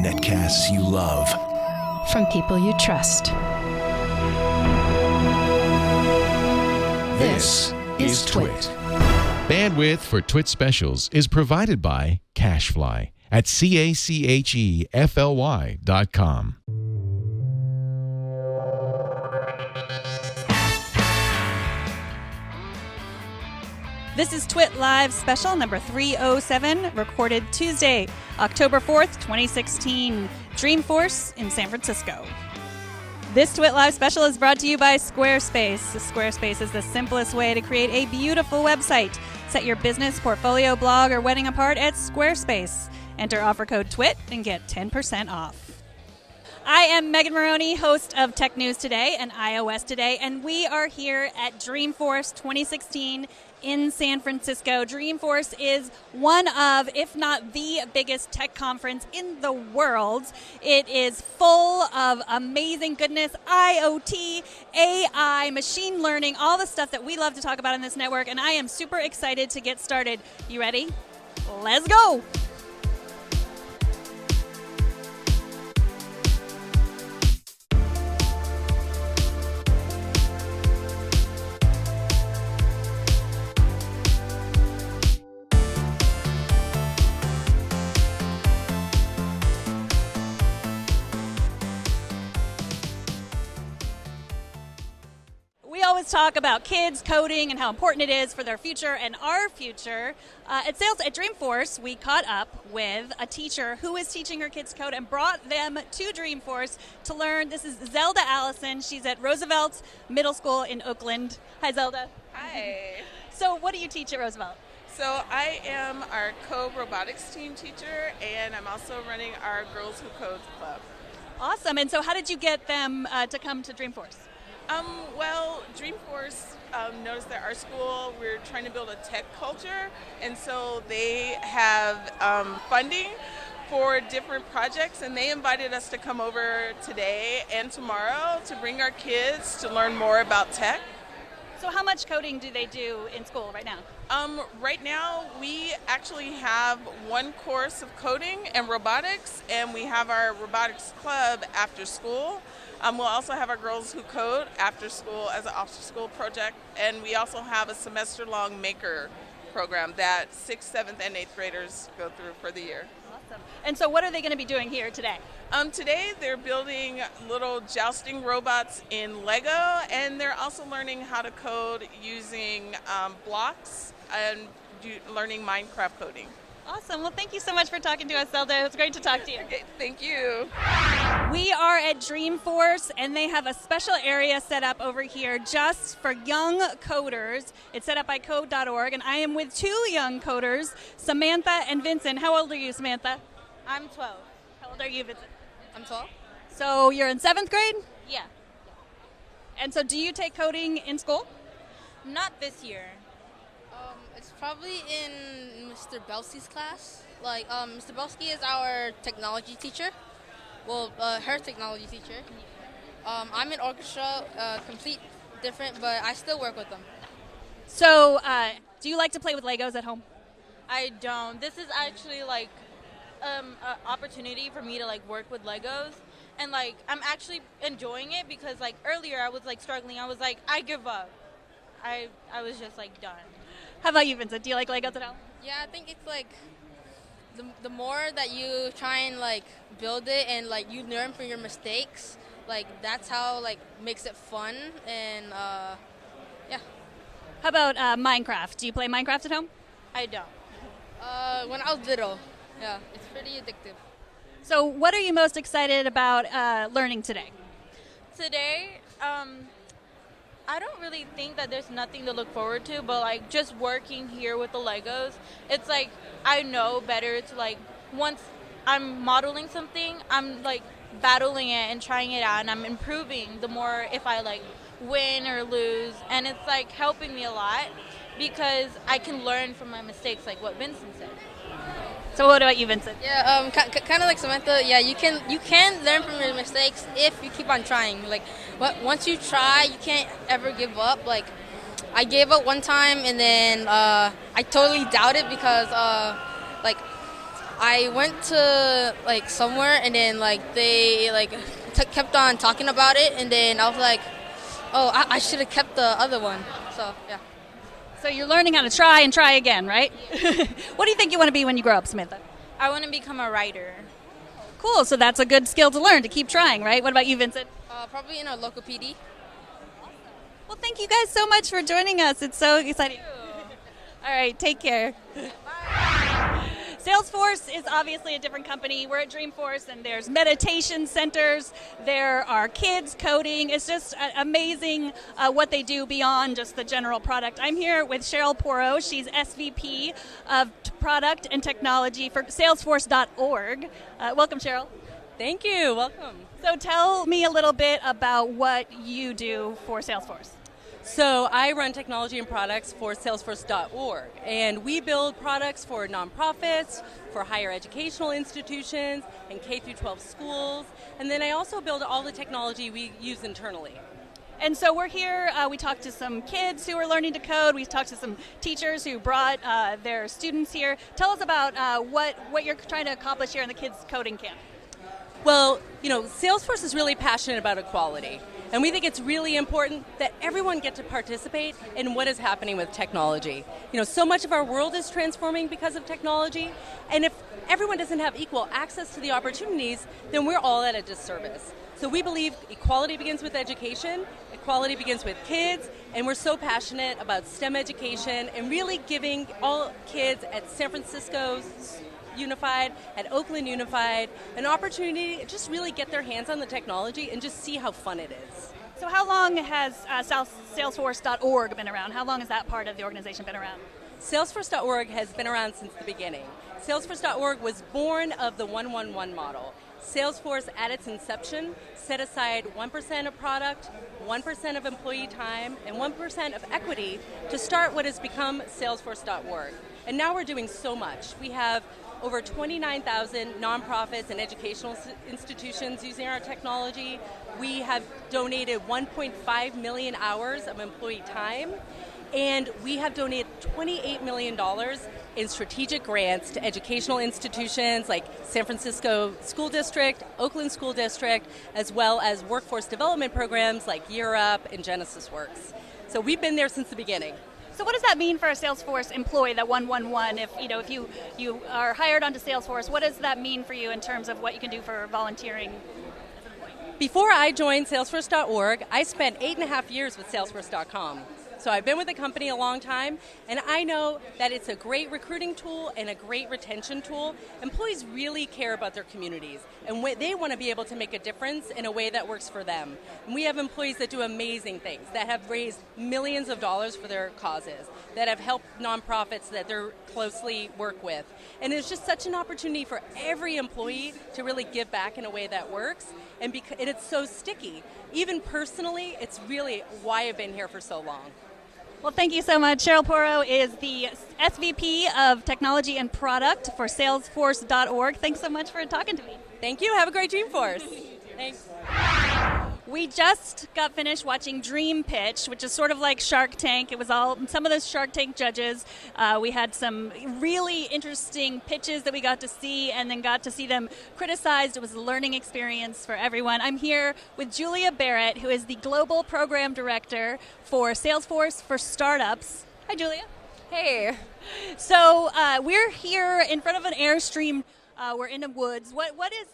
Netcasts you love. From people you trust. This is TWiT. Bandwidth for TWiT specials is provided by CacheFly at CACHEFLY.com. This is TWiT Live special number 307, recorded Tuesday, October 4th, 2016, Dreamforce in San Francisco. This TWiT Live special is brought to you by Squarespace. Squarespace is the simplest way to create a beautiful website. Set your business, portfolio, blog, or wedding apart at Squarespace. Enter offer code TWiT and get 10% off. I am Megan Morrone, host of Tech News Today and iOS Today, and we are here at Dreamforce 2016 in San Francisco. Dreamforce is one of, if not the biggest tech conference in the world. It is full of amazing goodness, IoT, AI, machine learning, all the stuff that we love to talk about in this network, and I am super excited to get started. You ready? Let's go! Talk about kids coding and how important it is for their future and our future. At Dreamforce, we caught up with a teacher who is teaching her kids code and brought them to Dreamforce to learn. This is Zelda Allison. She's at Roosevelt Middle School in Oakland. Hi, Zelda. Hi. So what do you teach at Roosevelt? So I am our Code Robotics team teacher, and I'm also running our Girls Who Code club. Awesome. And so how did you get them to come to Dreamforce? Well, Dreamforce noticed that our school, we're trying to build a tech culture, and so they have funding for different projects, and they invited us to come over today and tomorrow to bring our kids to learn more about tech. So how much coding do they do in school right now? Right now, we actually have one course of coding and robotics, and we have our robotics club after school. We'll also have our Girls Who Code after school as an after-school project, and we also have a semester-long maker program that 6th, 7th, and 8th graders go through for the year. Awesome. And so what are they going to be doing here today? Today they're building little jousting robots in Lego, and they're also learning how to code using blocks and learning Minecraft coding. Awesome. Well, thank you so much for talking to us, Zelda. It was great to talk to you. Okay, thank you. We are at Dreamforce, and they have a special area set up over here just for young coders. It's set up by code.org, and I am with two young coders, Samantha and Vincent. How old are you, Samantha? I'm 12. How old are you, Vincent? I'm 12? So you're in 7th grade? Yeah. And so do you take coding in school? Not this year. It's probably in Mr. Belsky's class. Mr. Belsky is our technology teacher. Well, her technology teacher. I'm in orchestra, complete different, but I still work with them. So, do you like to play with Legos at home? I don't. This is actually an opportunity for me to work with Legos, and I'm actually enjoying it because earlier I was struggling. I was I give up. I was just done. How about you, Vincent? Do you like Legos at home? Yeah, I think it's the more that you try and build it and you learn from your mistakes, that's how makes it fun, and yeah. How about Minecraft? Do you play Minecraft at home? I don't. When I was little, yeah, it's pretty addictive. So what are you most excited about learning today? Today, I don't really think that there's nothing to look forward to, but just working here with the Legos, it's I know better to once I'm modeling something, I'm battling it and trying it out, and I'm improving the more if I win or lose, and it's helping me a lot because I can learn from my mistakes, like what Vincent said. So what about you, Vincent? Yeah, kind of like Samantha. Yeah, you can learn from your mistakes if you keep on trying. Once you try, you can't ever give up. I gave up one time, and then I totally doubted because I went to like somewhere and then like they like kept on talking about it, and then I was like, oh, I should have kept the other one. So yeah. So you're learning how to try and try again, right? What do you think you want to be when you grow up, Samantha? I want to become a writer. Cool. So that's a good skill to learn, to keep trying, right? What about you, Vincent? Probably in a local PD. Well, thank you guys so much for joining us. It's so exciting. All right, take care. Salesforce is obviously a different company. We're at Dreamforce, and there's meditation centers. There are kids coding. It's just amazing what they do beyond just the general product. I'm here with Cheryl Porro. She's SVP of Product and Technology for Salesforce.org. Welcome, Cheryl. Thank you. Welcome. So tell me a little bit about what you do for Salesforce. So I run technology and products for Salesforce.org, and we build products for nonprofits, for higher educational institutions, and K-12 schools. And then I also build all the technology we use internally. And so we're here, we talked to some kids who are learning to code, we talked to some teachers who brought their students here. Tell us about what you're trying to accomplish here in the kids coding camp. Well, Salesforce is really passionate about equality. And we think it's really important that everyone get to participate in what is happening with technology. So much of our world is transforming because of technology. And if everyone doesn't have equal access to the opportunities, then we're all at a disservice. So we believe equality begins with education, equality begins with kids, and we're so passionate about STEM education and really giving all kids at San Francisco Unified, at Oakland Unified, an opportunity to just really get their hands on the technology and just see how fun it is. So how long has Salesforce.org been around? How long has that part of the organization been around? Salesforce.org has been around since the beginning. Salesforce.org was born of the 1-1-1 model. Salesforce, at its inception, set aside 1% of product, 1% of employee time, and 1% of equity to start what has become Salesforce.org. And now we're doing so much. We have over 29,000 nonprofits and educational institutions using our technology. We have donated 1.5 million hours of employee time, and we have donated $28 million in strategic grants to educational institutions like San Francisco School District, Oakland School District, as well as workforce development programs like Year Up and Genesis Works. So we've been there since the beginning. So what does that mean for a Salesforce employee, that 1-1-1? If you are hired onto Salesforce, what does that mean for you in terms of what you can do for volunteering? Before I joined Salesforce.org, I spent 8.5 years with Salesforce.com. So I've been with the company a long time, and I know that it's a great recruiting tool and a great retention tool. Employees really care about their communities, and they want to be able to make a difference in a way that works for them. And we have employees that do amazing things, that have raised millions of dollars for their causes, that have helped nonprofits that they closely work with. And it's just such an opportunity for every employee to really give back in a way that works, and it's so sticky. Even personally, it's really why I've been here for so long. Well, thank you so much. Cheryl Porro is the SVP of Technology and Product for Salesforce.org. Thanks so much for talking to me. Thank you. Have a great Dreamforce. Thanks. We just got finished watching Dream Pitch, which is sort of like Shark Tank. It was some of the Shark Tank judges. We had some really interesting pitches that we got to see and then got to see them criticized. It was a learning experience for everyone. I'm here with Julia Barrett, who is the Global Program Director for Salesforce for Startups. Hi, Julia. Hey. So we're here in front of an Airstream. We're in the woods. What is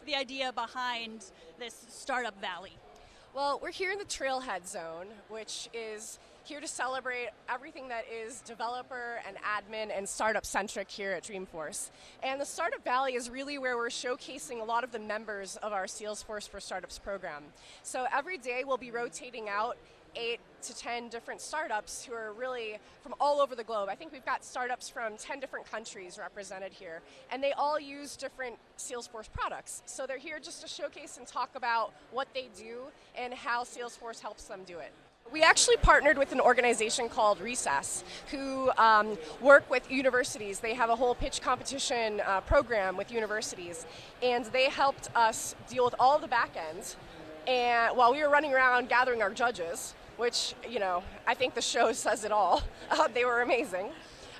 the idea behind this startup valley? Well, we're here in the Trailhead Zone, which is here to celebrate everything that is developer and admin and startup centric here at Dreamforce. And the Startup Valley is really where we're showcasing a lot of the members of our Salesforce for Startups program. So every day we'll be rotating out 8 to 10 different startups who are really from all over the globe. I think we've got startups from 10 different countries represented here, and they all use different Salesforce products. So they're here just to showcase and talk about what they do and how Salesforce helps them do it. We actually partnered with an organization called Recess, who work with universities. They have a whole pitch competition program with universities, and they helped us deal with all the back ends. And while we were running around gathering our judges, which, I think the show says it all. They were amazing.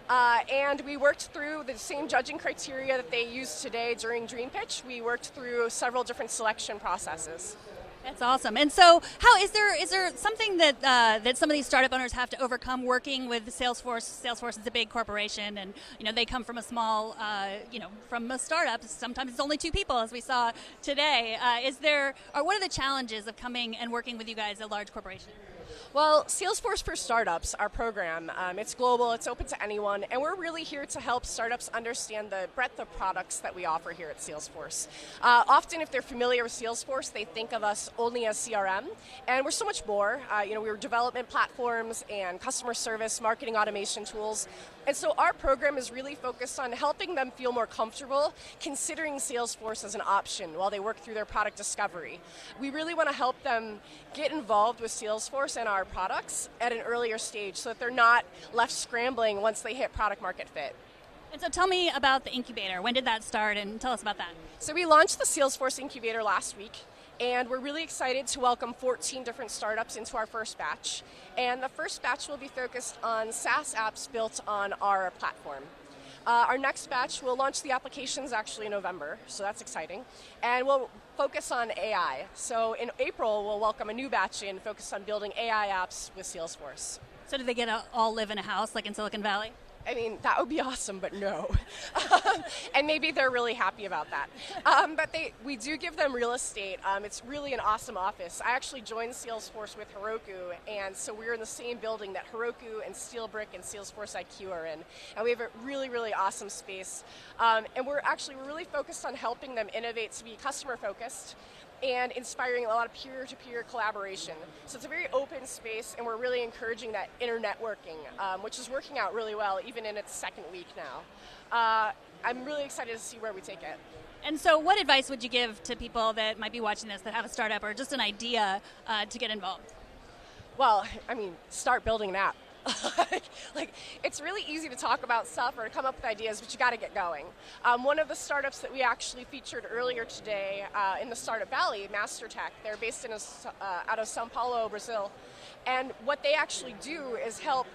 And we worked through the same judging criteria that they use today during Dream Pitch. We worked through several different selection processes. That's awesome. And so, how is there something that that some of these startup owners have to overcome working with Salesforce? Salesforce is a big corporation, and they come from a small, from a startup. Sometimes it's only 2 people, as we saw today. What are the challenges of coming and working with you guys, a large corporation? Well, Salesforce for Startups, our program, it's global, it's open to anyone, and we're really here to help startups understand the breadth of products that we offer here at Salesforce. Often, if they're familiar with Salesforce, they think of us only as CRM, and we're so much more. We're development platforms and customer service, marketing automation tools. And so our program is really focused on helping them feel more comfortable considering Salesforce as an option while they work through their product discovery. We really want to help them get involved with Salesforce and our products at an earlier stage so that they're not left scrambling once they hit product market fit. And so tell me about the incubator. When did that start, and tell us about that? So we launched the Salesforce incubator last week. And we're really excited to welcome 14 different startups into our first batch. And the first batch will be focused on SaaS apps built on our platform. Our next batch will launch the applications actually in November, so that's exciting. And we'll focus on AI. So in April, we'll welcome a new batch in focused on building AI apps with Salesforce. So do they get to all live in a house like in Silicon Valley? I mean, that would be awesome, but no. And maybe they're really happy about that. But we do give them real estate. It's really an awesome office. I actually joined Salesforce with Heroku, and so we're in the same building that Heroku and SteelBrick and Salesforce IQ are in. And we have a really, really awesome space. And we're really focused on helping them innovate to be customer-focused and inspiring a lot of peer-to-peer collaboration. So it's a very open space, and we're really encouraging that internetworking, which is working out really well, even in its second week now. I'm really excited to see where we take it. And so what advice would you give to people that might be watching this that have a startup or just an idea to get involved? Well, I mean, start building an app. It's really easy to talk about stuff or to come up with ideas, but you got to get going. One of the startups that we actually featured earlier today in the Startup Valley, MasterTech, they're based out of Sao Paulo, Brazil, and what they actually do is help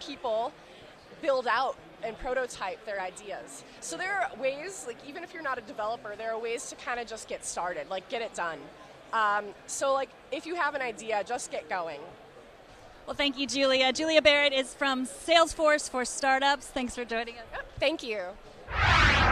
people build out and prototype their ideas. So there are ways, even if you're not a developer, there are ways to kind of just get started, get it done. If you have an idea, just get going. Well, thank you, Julia. Julia Barrett is from Salesforce for Startups. Thanks for joining us. Thank you.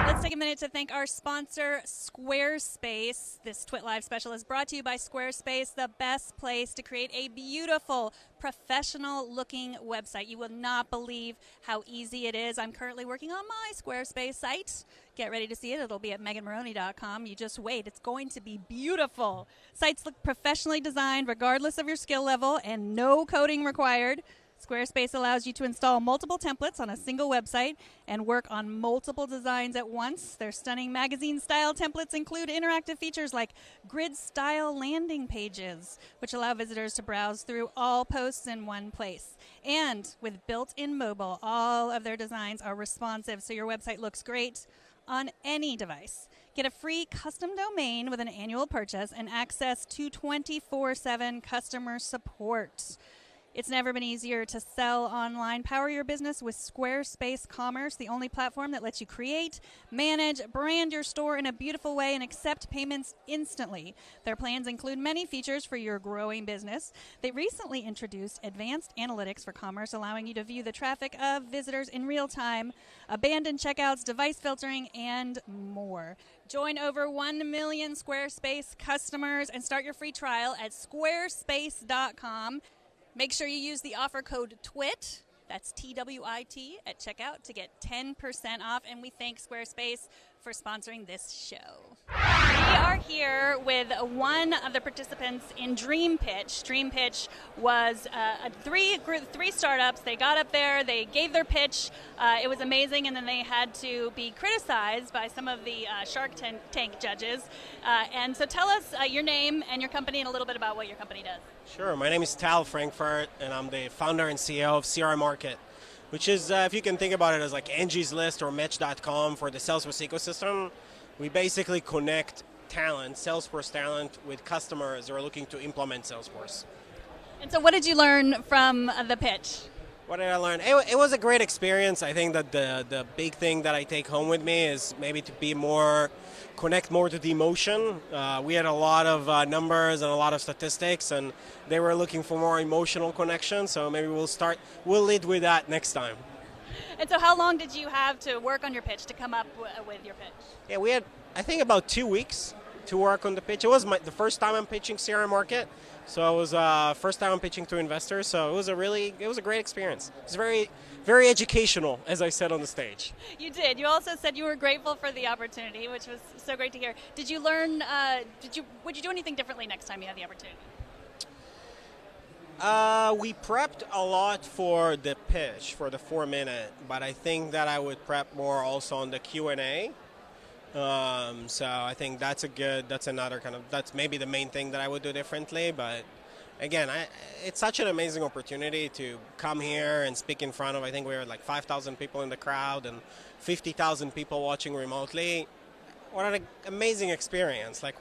Let's take a minute to thank our sponsor, Squarespace. This TWiT Live special is brought to you by Squarespace, the best place to create a beautiful, professional-looking website. You will not believe how easy it is. I'm currently working on my Squarespace site. Get ready to see it. It'll be at meganmorrone.com. You just wait. It's going to be beautiful. Sites look professionally designed regardless of your skill level and no coding required. Squarespace allows you to install multiple templates on a single website and work on multiple designs at once. Their stunning magazine-style templates include interactive features like grid-style landing pages, which allow visitors to browse through all posts in one place. And with built-in mobile, all of their designs are responsive, so your website looks great on any device. Get a free custom domain with an annual purchase and access to 24/7 customer support. It's never been easier to sell online. Power your business with Squarespace Commerce, the only platform that lets you create, manage, brand your store in a beautiful way, and accept payments instantly. Their plans include many features for your growing business. They recently introduced advanced analytics for commerce, allowing you to view the traffic of visitors in real time, abandoned checkouts, device filtering, and more. Join over 1 million Squarespace customers and start your free trial at squarespace.com. Make sure you use the offer code TWiT, that's TWiT, at checkout to get 10% off. And we thank Squarespace for sponsoring this show. We are here with one of the participants in Dream Pitch. Dream Pitch was three startups. They got up there, they gave their pitch. It was amazing, and then they had to be criticized by some of the Shark Tank judges. And so tell us your name and your company and a little bit about what your company does. Sure. My name is Tal Frankfurt, and I'm the founder and CEO of CR Market, which is, if you can think about it as like Angie's List or Match.com for the Salesforce ecosystem. We basically connect talent, Salesforce talent, with customers who are looking to implement Salesforce. And so what did you learn from the pitch? What did I learn? It was a great experience. I think that the big thing that I take home with me is maybe to be more, connect more to the emotion. We had a lot of numbers and a lot of statistics, and they were looking for more emotional connection. So maybe we'll lead with that next time. And so how long did you have to work on your pitch to come up with your pitch? Yeah, we had, I think, about 2 weeks to work on the pitch. It was the first time I'm pitching CRM Market. So it was first time I'm pitching to investors. So it was a great experience. It was very, very educational, as I said on the stage. You did. You also said you were grateful for the opportunity, which was so great to hear. Did you learn? Would you do anything differently next time you had the opportunity? We prepped a lot for the pitch, for the 4-minute, but I think that I would prep more also on the Q&A. So I think that's maybe the main thing that I would do differently. But again, it's such an amazing opportunity to come here and speak in front of, I think we were like 5,000 people in the crowd and 50,000 people watching remotely. What an amazing experience. Like,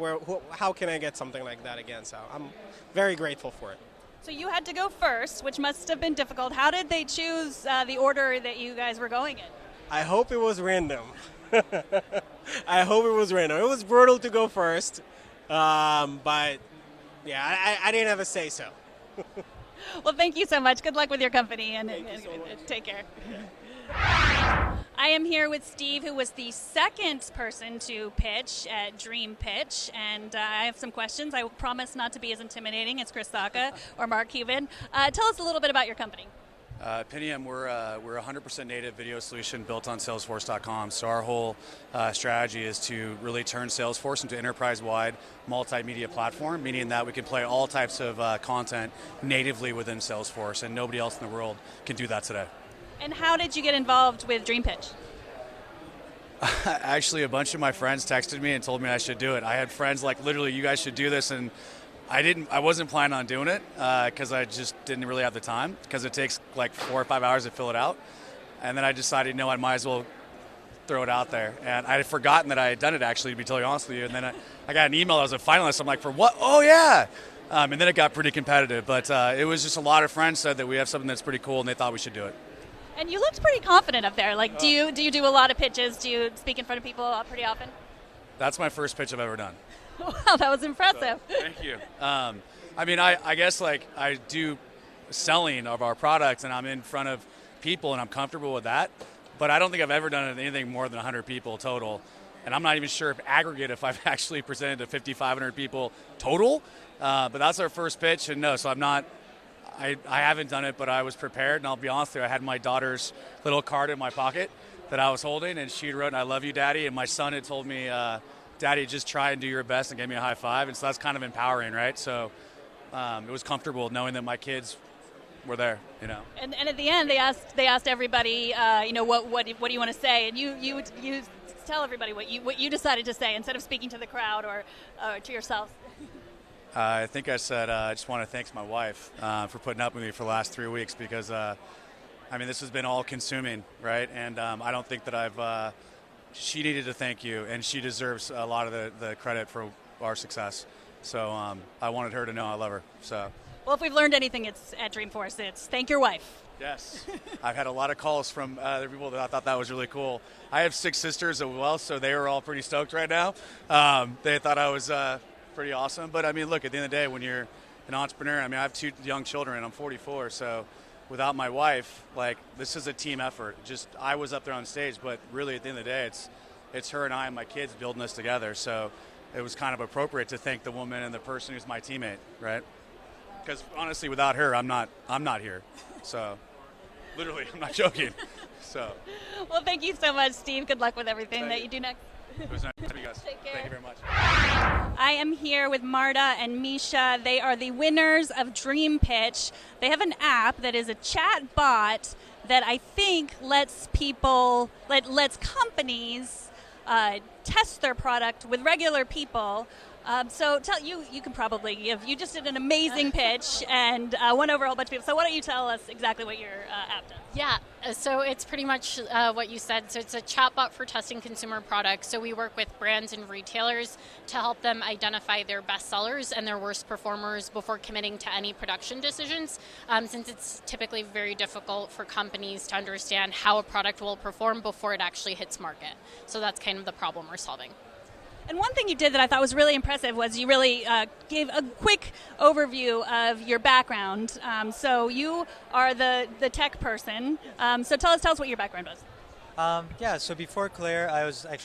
how can I get something like that again? So I'm very grateful for it. So you had to go first, which must have been difficult. How did they choose the order that you guys were going in? I hope it was random. I hope it was random. It was brutal to go first, but yeah, I didn't have a say so. Well, thank you so much. Good luck with your company, and take care. I am here with Steve, who was the second person to pitch at Dream Pitch, and I have some questions. I promise not to be as intimidating as Chris Saka or Mark Cuban. Tell us a little bit about your company. Pinium, we're a 100% native video solution built on Salesforce.com. So our whole strategy is to really turn Salesforce into enterprise-wide multimedia platform, meaning that we can play all types of content natively within Salesforce, and nobody else in the world can do that today. And how did you get involved with Dream Pitch? Actually, a bunch of my friends texted me and told me I should do it. I had friends like, literally, you guys should do this, and I wasn't planning on doing it because I just didn't really have the time, because it takes like 4 or 5 hours to fill it out. And then I decided, no, I might as well throw it out there. And I had forgotten that I had done it, actually, to be totally honest with you. And then I got an email, I was a finalist. I'm like, for what? Oh, yeah. And then it got pretty competitive. But it was just a lot of friends said that we have something that's pretty cool, and they thought we should do it. And you looked pretty confident up there. Like, do you do a lot of pitches? Do you speak in front of people pretty often? That's my first pitch I've ever done. Wow, that was impressive. So, thank you. I mean, I guess like I do selling of our products, and I'm in front of people, and I'm comfortable with that. But I don't think I've ever done anything more than 100 people total. And I'm not even sure if I've actually presented to 5,500 people total. But that's our first pitch, and no, so I'm not. I haven't done it, but I was prepared, and I'll be honest with you, I had my daughter's little card in my pocket that I was holding, and she wrote, "I love you, Daddy," and my son had told me, "Daddy, just try and do your best," and gave me a high five, and so that's kind of empowering, right? So it was comfortable knowing that my kids were there, you know. And at the end, they asked everybody, what do you want to say, and you tell everybody what you decided to say instead of speaking to the crowd or to yourself. I think I said, I just want to thank my wife for putting up with me for the last 3 weeks, because, this has been all-consuming, right? And I don't think that she needed to thank you, and she deserves a lot of the credit for our success. So I wanted her to know I love her. So. Well, if we've learned anything, it's at Dreamforce. It's thank your wife. Yes. I've had a lot of calls from other people that I thought that was really cool. I have 6 sisters as well, so they were all pretty stoked right now. They thought I was pretty awesome. But, look, at the end of the day, when you're an entrepreneur, I have 2 young children, and I'm 44, so without my wife, this is a team effort. Just I was up there on stage, but really at the end of the day, it's her and I and my kids building this together. So it was kind of appropriate to thank the woman and the person who's my teammate, right? Because honestly, without her, I'm not here. So literally, I'm not joking. So. Well, thank you so much, Steve. Good luck with everything that you do next. It was nice to meet you guys. Take care. Thank you very much. I am here with Marta and Misha. They are the winners of Dream Pitch. They have an app that is a chat bot that I think lets companies test their product with regular people So you can probably give. You just did an amazing pitch and won over a whole bunch of people. So why don't you tell us exactly what your app does? Yeah, so it's pretty much what you said. So it's a chatbot for testing consumer products. So we work with brands and retailers to help them identify their best sellers and their worst performers before committing to any production decisions, since it's typically very difficult for companies to understand how a product will perform before it actually hits market. So that's kind of the problem we're solving. And one thing you did that I thought was really impressive was you really gave a quick overview of your background. So you are the tech person. So tell us what your background was. Yeah, so before Claire,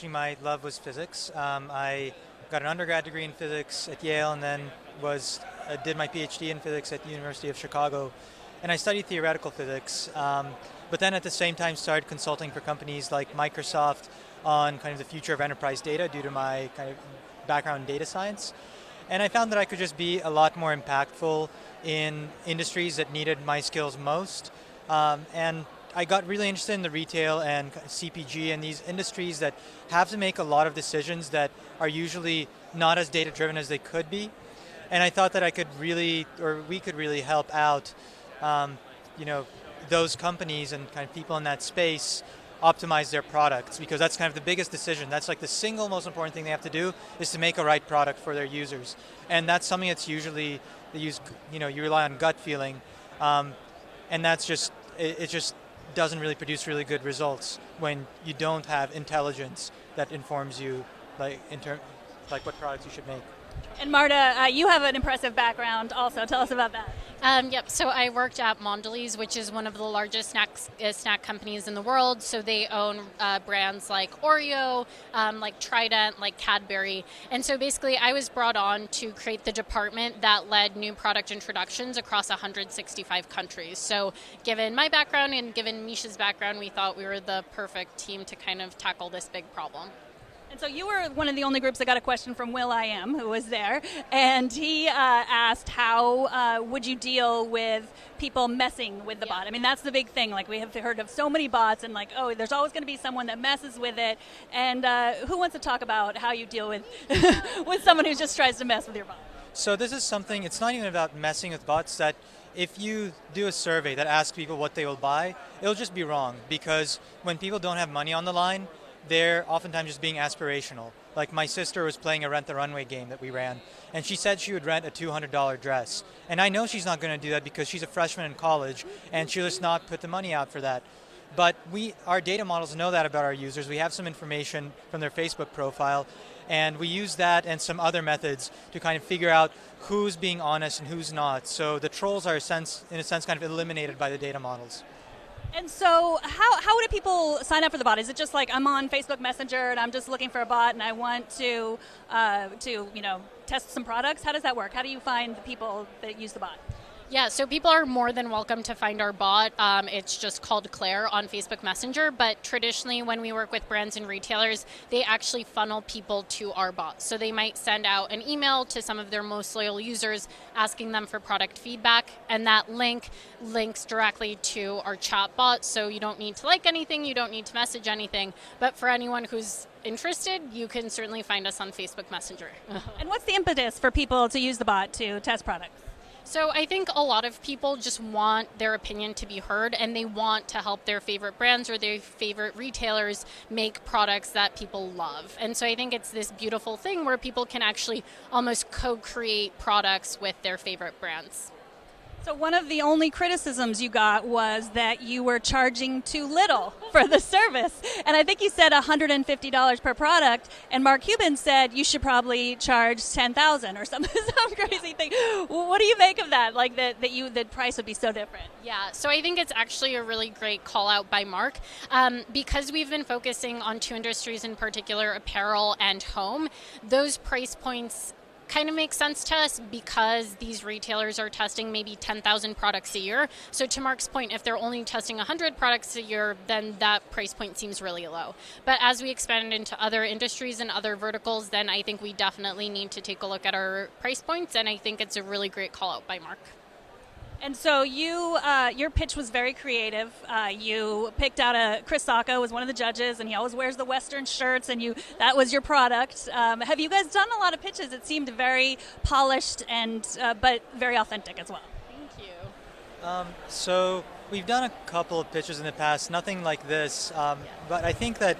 my love was physics. I got an undergrad degree in physics at Yale and then did my PhD in physics at the University of Chicago. And I studied theoretical physics, but then at the same time started consulting for companies like Microsoft on kind of the future of enterprise data due to my kind of background in data science. And I found that I could just be a lot more impactful in industries that needed my skills most. And I got really interested in the retail and CPG and these industries that have to make a lot of decisions that are usually not as data-driven as they could be. And I thought that we could really help out, those companies and kind of people in that space optimize their products, because that's kind of the biggest decision. That's like the single most important thing they have to do is to make a right product for their users. And that's something that's usually you rely on gut feeling. And that's just, it just doesn't really produce really good results when you don't have intelligence that informs you like what products you should make. And Marta, you have an impressive background also. Tell us about that. Yep, so I worked at Mondelez, which is one of the largest snack companies in the world. So they own brands like Oreo, like Trident, like Cadbury. And so basically I was brought on to create the department that led new product introductions across 165 countries. So given my background and given Misha's background, we thought we were the perfect team to kind of tackle this big problem. And so you were one of the only groups that got a question from Will I Am, who was there, and he asked how would you deal with people messing with the bot? I mean, that's the big thing. Like, we have heard of so many bots, and like, oh, there's always going to be someone that messes with it. And who wants to talk about how you deal with with someone who just tries to mess with your bot? So this is something, it's not even about messing with bots, that if you do a survey that asks people what they will buy, it'll just be wrong, because when people don't have money on the line, they're oftentimes just being aspirational. Like, my sister was playing a Rent the Runway game that we ran, and she said she would rent a $200 dress. And I know she's not going to do that because she's a freshman in college, and she'll just not put the money out for that. But our data models know that about our users. We have some information from their Facebook profile, and we use that and some other methods to kind of figure out who's being honest and who's not. So the trolls are, in a sense, kind of eliminated by the data models. And so how do people sign up for the bot? Is it just like I'm on Facebook Messenger and I'm just looking for a bot and I want to test some products? How does that work? How do you find the people that use the bot? Yeah, so people are more than welcome to find our bot. It's just called Claire on Facebook Messenger, but traditionally when we work with brands and retailers, they actually funnel people to our bot. So they might send out an email to some of their most loyal users asking them for product feedback, and that link links directly to our chat bot. So you don't need to like anything, you don't need to message anything, but for anyone who's interested, you can certainly find us on Facebook Messenger. And what's the impetus for people to use the bot to test products? So I think a lot of people just want their opinion to be heard, and they want to help their favorite brands or their favorite retailers make products that people love. And so I think it's this beautiful thing where people can actually almost co-create products with their favorite brands. So one of the only criticisms you got was that you were charging too little for the service. And I think you said $150 per product, and Mark Cuban said you should probably charge $10,000 or some crazy thing. What do you make of that? Like that the price would be so different? Yeah, so I think it's actually a really great call out by Mark. Because we've been focusing on two industries in particular, apparel and home, those price points kind of makes sense to us because these retailers are testing maybe 10,000 products a year. So to Mark's point, if they're only testing 100 products a year, then that price point seems really low. But as we expand into other industries and other verticals, then I think we definitely need to take a look at our price points, and I think it's a really great call out by Mark. And so your pitch was very creative. You picked out Chris Sacco was one of the judges, and he always wears the Western shirts, and that was your product. Have you guys done a lot of pitches? It seemed very polished and but very authentic as well. Thank you. So we've done a couple of pitches in the past, nothing like this, but I think that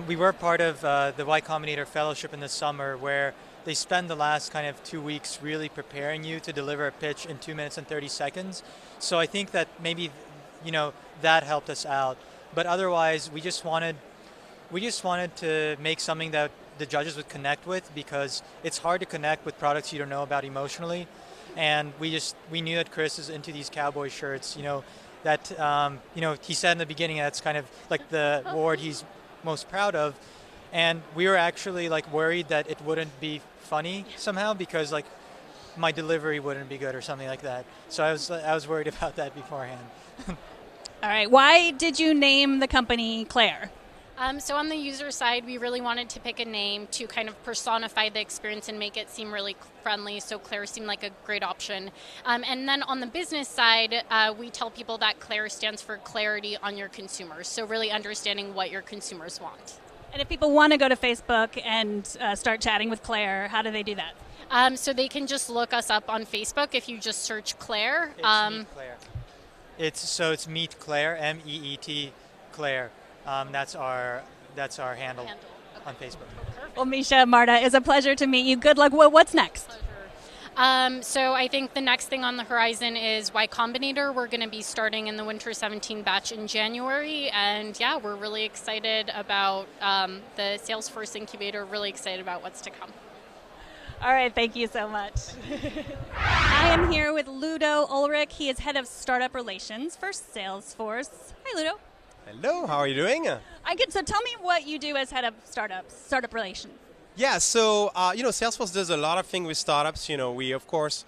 we were part of the Y Combinator Fellowship in the summer, where they spend the last kind of 2 weeks really preparing you to deliver a pitch in 2 minutes and 30 seconds. So I think that maybe, that helped us out. But otherwise, we just wanted to make something that the judges would connect with, because it's hard to connect with products you don't know about emotionally. And we knew that Chris is into these cowboy shirts, that, he said in the beginning that's kind of like the award he's most proud of. And we were actually worried that it wouldn't be funny somehow, because my delivery wouldn't be good or something like that. So I was worried about that beforehand. All right. Why did you name the company Claire? So on the user side, we really wanted to pick a name to kind of personify the experience and make it seem really friendly. So Claire seemed like a great option. And then on the business side, we tell people that Claire stands for clarity on your consumers. So really understanding what your consumers want. And if people want to go to Facebook and start chatting with Claire, how do they do that? So they can just look us up on Facebook if you just search Claire. Meet Claire. It's Meet Claire, MEET Claire. That's our handle on Facebook. Well, Misha, Marta, it's a pleasure to meet you. Good luck. What's next? So I think the next thing on the horizon is Y Combinator. We're going to be starting in the Winter 17 batch in January. And yeah, we're really excited about the Salesforce Incubator, really excited about what's to come. All right, thank you so much. I am here with Ludo Ulrich. He is head of startup relations for Salesforce. Hi, Ludo. Hello, how are you doing? I'm good. So tell me what you do as head of startup relations. Yeah, so, Salesforce does a lot of things with startups. We, of course,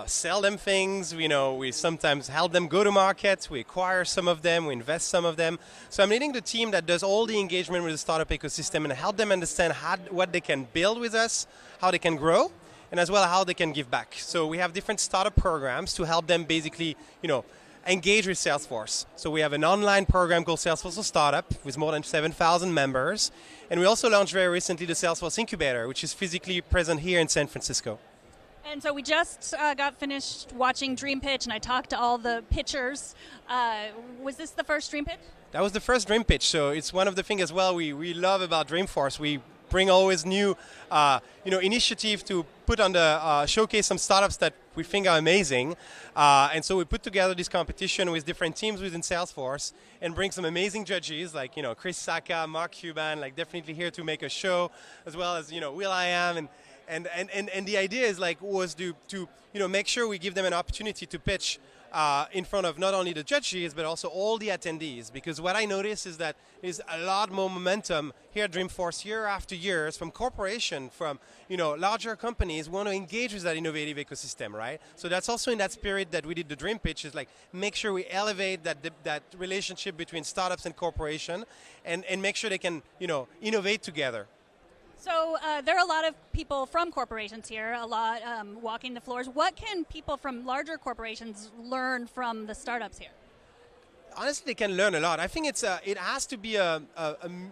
sell them things. We sometimes help them go to market. We acquire some of them. We invest some of them. So I'm leading the team that does all the engagement with the startup ecosystem and help them understand what they can build with us, how they can grow, and as well how they can give back. So we have different startup programs to help them basically, engage with Salesforce. So we have an online program called Salesforce for Startup with more than 7,000 members. And we also launched very recently the Salesforce Incubator, which is physically present here in San Francisco. And so we just got finished watching Dream Pitch, and I talked to all the pitchers. Was this the first Dream Pitch? That was the first Dream Pitch. So it's one of the things as well we love about Dreamforce. We bring always new initiative to put on the showcase some startups that we think are amazing. And so we put together this competition with different teams within Salesforce and bring some amazing judges like, Chris Sacco, Mark Cuban, definitely here to make a show, as well as, Will.i.am. And the idea is was to make sure we give them an opportunity to pitch in front of not only the judges but also all the attendees, because what I notice is that there's a lot more momentum here at Dreamforce year after year from corporation, from larger companies want to engage with that innovative ecosystem, right? So that's also in that spirit that we did the Dream Pitch, is make sure we elevate that relationship between startups and corporation and make sure they can innovate together. So there are a lot of people from corporations here, a lot walking the floors. What can people from larger corporations learn from the startups here? Honestly, they can learn a lot. I think it has to be a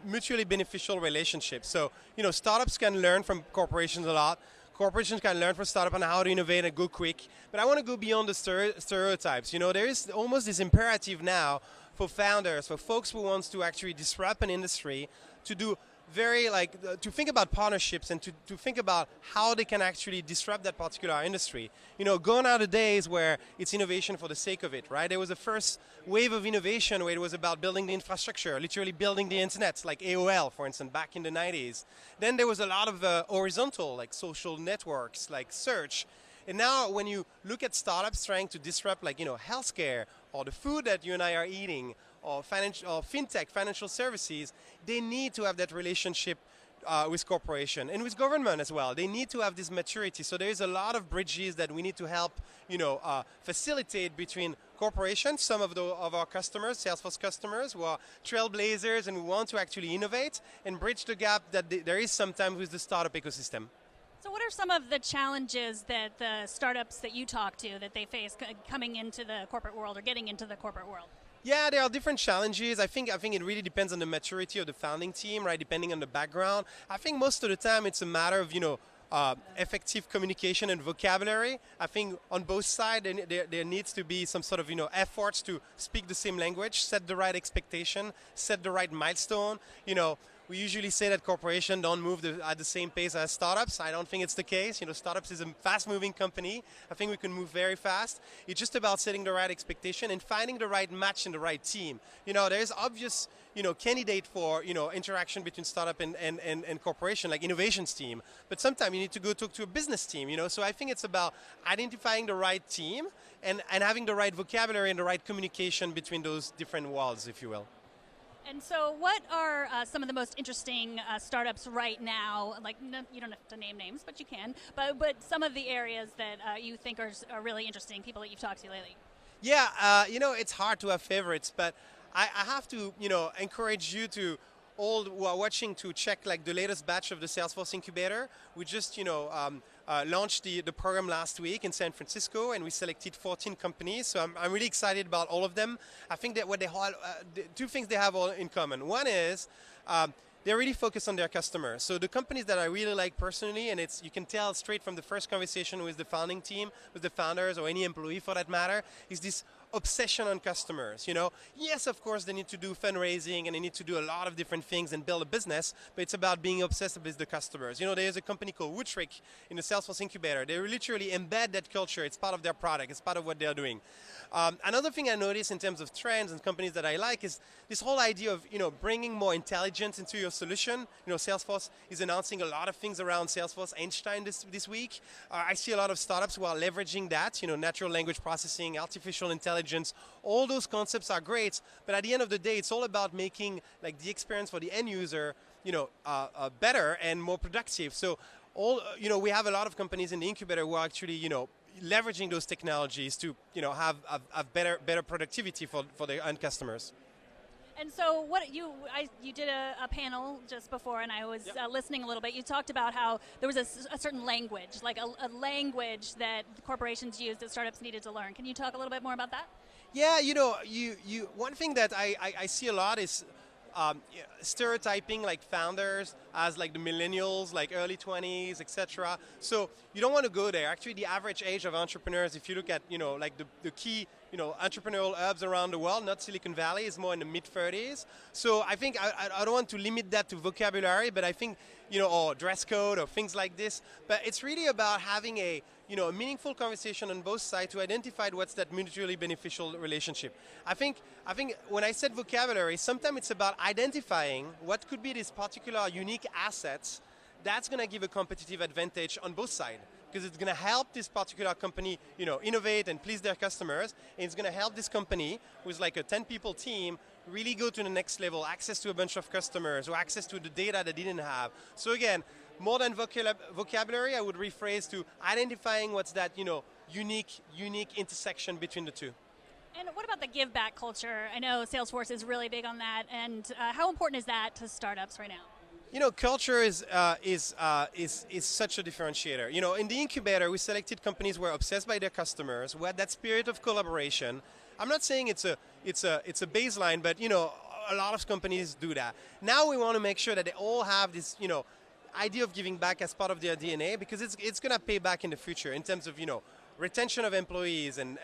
mutually beneficial relationship. So, startups can learn from corporations a lot. Corporations can learn from startups on how to innovate and go quick. But I want to go beyond the stereotypes. There is almost this imperative now for founders, for folks who want to actually disrupt an industry, to do to think about partnerships and to think about how they can actually disrupt that particular industry. Gone are the days where it's innovation for the sake of it, right? There was a first wave of innovation where it was about building the infrastructure, literally building the internet, like AOL, for instance, back in the 90s. Then there was a lot of horizontal, like social networks, like search. And now when you look at startups trying to disrupt, healthcare or the food that you and I are eating, or fintech, financial services, they need to have that relationship with corporation and with government as well. They need to have this maturity. So there is a lot of bridges that we need to help, facilitate between corporations, some of our customers, Salesforce customers, who are trailblazers and who want to actually innovate and bridge the gap that there is sometimes with the startup ecosystem. So what are some of the challenges that the startups that you talk to that they face coming into the corporate world or getting into the corporate world? Yeah, there are different challenges. I think it really depends on the maturity of the founding team, right? Depending on the background. I think most of the time it's a matter of, effective communication and vocabulary. I think on both sides there needs to be some sort of, efforts to speak the same language, set the right expectation, set the right milestone. We usually say that corporations don't move at the same pace as startups. I don't think it's the case. Startups is a fast-moving company. I think we can move very fast. It's just about setting the right expectation and finding the right match and the right team. There's obvious, candidate for, interaction between startup and corporation, like innovations team. But sometimes you need to go talk to a business team, So I think it's about identifying the right team and having the right vocabulary and the right communication between those different worlds, if you will. And so what are some of the most interesting startups right now? Like, you don't have to name names, but you can. But some of the areas that you think are really interesting, people that you've talked to lately. Yeah, it's hard to have favorites, but I have to, encourage you to all who are watching to check like the latest batch of the Salesforce Incubator. We just, launched the program last week in San Francisco, and we selected 14 companies. So I'm really excited about all of them. I think that what they all, two things they have all in common. One is they're really focused on their customers. So the companies that I really like personally, and you can tell straight from the first conversation with the founding team, with the founders or any employee for that matter, is this obsession on customers. Yes, of course, they need to do fundraising and they need to do a lot of different things and build a business, but it's about being obsessed with the customers. There's a company called Woodtrick in the Salesforce Incubator. They literally embed that culture. It's part of their product. It's part of what they're doing. Another thing I notice in terms of trends and companies that I like is this whole idea of bringing more intelligence into your solution. Salesforce is announcing a lot of things around Salesforce Einstein this week. I see a lot of startups who are leveraging that. Natural language processing, artificial intelligence. All those concepts are great, but at the end of the day, it's all about making like the experience for the end user, better and more productive. So we have a lot of companies in the incubator who are actually, leveraging those technologies to, have better productivity for their end customers. And so you did a panel just before, and I was listening a little bit. You talked about how there was a certain language, like a language that corporations use that startups needed to learn. Can you talk a little bit more about that? Yeah, one thing that I see a lot is stereotyping like founders as like the millennials, like early 20s, etc. So you don't want to go there. Actually, the average age of entrepreneurs, if you look at like the key entrepreneurial hubs around the world, not Silicon Valley, is more in the mid-30s. So I think I don't want to limit that to vocabulary, but I think or dress code or things like this. But it's really about having a meaningful conversation on both sides to identify what's that mutually beneficial relationship. I think when I said vocabulary, sometimes it's about identifying what could be this particular unique assets that's going to give a competitive advantage on both sides. Because it's going to help this particular company, innovate and please their customers. And it's going to help this company with like a 10-people team really go to the next level, access to a bunch of customers or access to the data they didn't have. So again, more than vocabulary, I would rephrase to identifying what's that, unique intersection between the two. And what about the give back culture? I know Salesforce is really big on that. And how important is that to startups right now? Culture is such a differentiator. In the incubator, we selected companies who were obsessed by their customers, who had that spirit of collaboration. I'm not saying it's a baseline, but a lot of companies do that. Now we want to make sure that they all have this idea of giving back as part of their DNA, because it's going to pay back in the future in terms of retention of employees and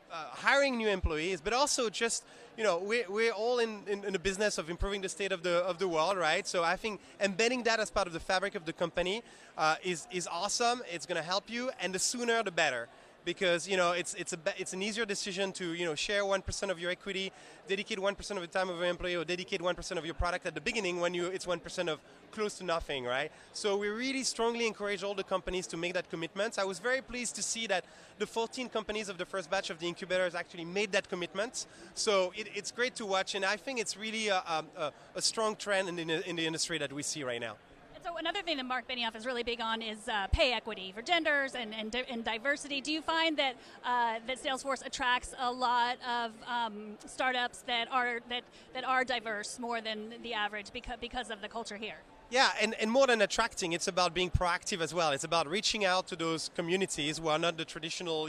hiring new employees, but also just we're all in the business of improving the state of the world, right? So I think embedding that as part of the fabric of the company is awesome. It's going to help you, and the sooner the better. Because it's an easier decision to share 1% of your equity, dedicate 1% of the time of your employee, or dedicate 1% of your product at the beginning when it's 1% of close to nothing, right? So we really strongly encourage all the companies to make that commitment. I was very pleased to see that the 14 companies of the first batch of the incubators actually made that commitment. So it's great to watch, and I think it's really a strong trend in the industry that we see right now. So another thing that Mark Benioff is really big on is pay equity for genders and diversity. Do you find that that Salesforce attracts a lot of startups that are diverse more than the average because of the culture here? Yeah, and more than attracting, it's about being proactive as well. It's about reaching out to those communities who are not the traditional,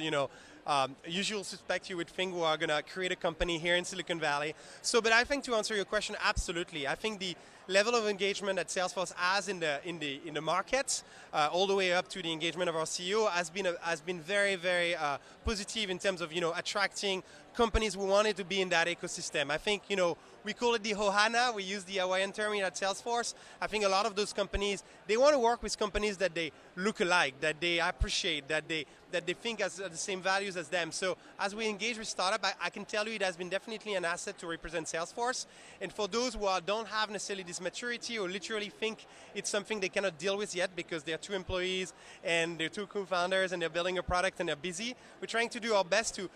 usual suspect you would think who are going to create a company here in Silicon Valley. So, but I think to answer your question, absolutely. I think the level of engagement that Salesforce has in the market, all the way up to the engagement of our CEO, has been very, very positive in terms of attracting companies who wanted to be in that ecosystem. I think we call it the Ohana. We use the Hawaiian term here at Salesforce. I think a lot of those companies, they want to work with companies that they look alike, that they appreciate, that they think has the same values as them. So as we engage with startup, I can tell you it has been definitely an asset to represent Salesforce. And for those who don't have necessarily this maturity or literally think it's something they cannot deal with yet because they're 2 employees and they're 2 co-founders and they're building a product and they're busy, we're trying to do our best to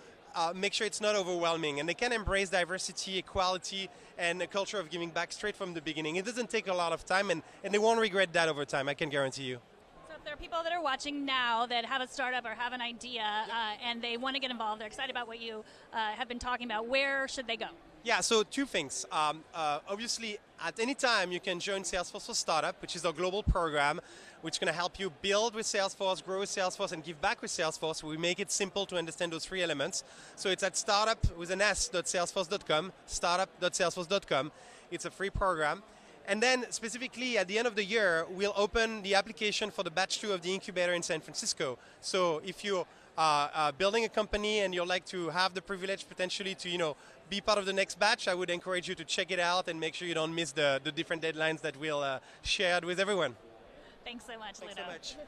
make sure it's not overwhelming, and they can embrace diversity, equality, and a culture of giving back straight from the beginning. It doesn't take a lot of time, and they won't regret that over time, I can guarantee you. So if there are people that are watching now that have a startup or have an idea and they want to get involved, they're excited about what you have been talking about, where should they go? Yeah, so 2 things. Obviously, at any time, you can join Salesforce for Startup, which is our global program, which is going to help you build with Salesforce, grow with Salesforce, and give back with Salesforce. We make it simple to understand those 3 elements. So it's at startup with an s.salesforce.com, startup.salesforce.com. It's a free program. And then specifically at the end of the year, we'll open the application for the batch 2 of the incubator in San Francisco. So if you're building a company and you'd like to have the privilege potentially to be part of the next batch, I would encourage you to check it out and make sure you don't miss the different deadlines that we'll share with everyone. Thanks so much, Ludo. Thanks so much.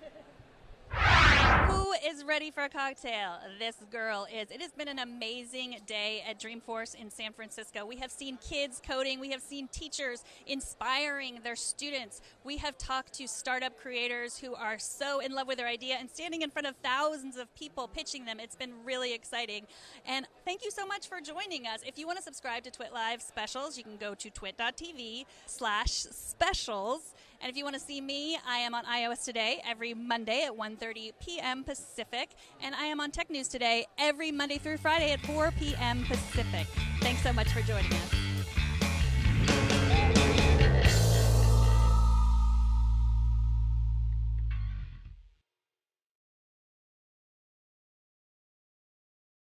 Who is ready for a cocktail? This girl is. It has been an amazing day at Dreamforce in San Francisco. We have seen kids coding. We have seen teachers inspiring their students. We have talked to startup creators who are so in love with their idea and standing in front of thousands of people pitching them. It's been really exciting. And thank you so much for joining us. If you want to subscribe to TWiT Live specials, you can go to twit.tv/specials. And if you want to see me, I am on iOS Today every Monday at 1:30 p.m. Pacific. And I am on Tech News Today every Monday through Friday at 4 p.m. Pacific. Thanks so much for joining us.